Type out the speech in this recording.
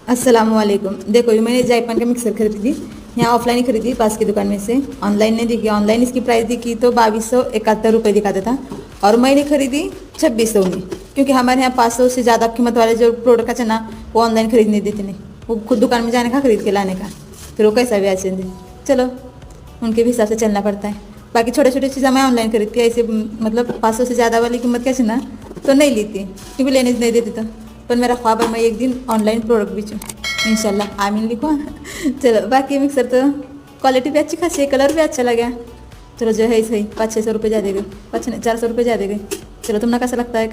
अस्सलामुअलैकुम। देखो ये मैंने जायपन का मिक्सर खरीदी थी, यहाँ ऑफलाइन ही खरीदी पास की दुकान में से। ऑनलाइन नहीं दिखी, ऑनलाइन इसकी प्राइस दिखी तो 2271 रुपये दिखाता था और मैंने खरीदी 2600 में, क्योंकि हमारे यहाँ 500 से ज़्यादा कीमत वाले जो प्रोडक्ट है ना वो ऑनलाइन खरीद नहीं देते, नहीं वो खुद दुकान में जाने का खरीद के लाने का, फिर वो कैसा भी अच्छे दे। चलो उनके भी हिसाब से चलना पड़ता है। बाकी छोटे छोटे चीज़ें मैं ऑनलाइन खरीदती है, ऐसे मतलब 500 से ज़्यादा वाली कीमत कैसे ना तो नहीं लेती, क्योंकि लेने नहीं देती तो। पर मेरा ख्वाब है मैं एक दिन ऑनलाइन प्रोडक्ट बेचूँ इंशाल्लाह, आमीन लिखो। चलो बाकी मिक्सर तो क्वालिटी भी अच्छी खासी है, कलर भी अच्छा लगा। चलो जो है सही 500-600 रुपये ज़्यादा गए, 500 नहीं 400 रुपये ज़्यादा गए। चलो तुमने कैसा लगता है?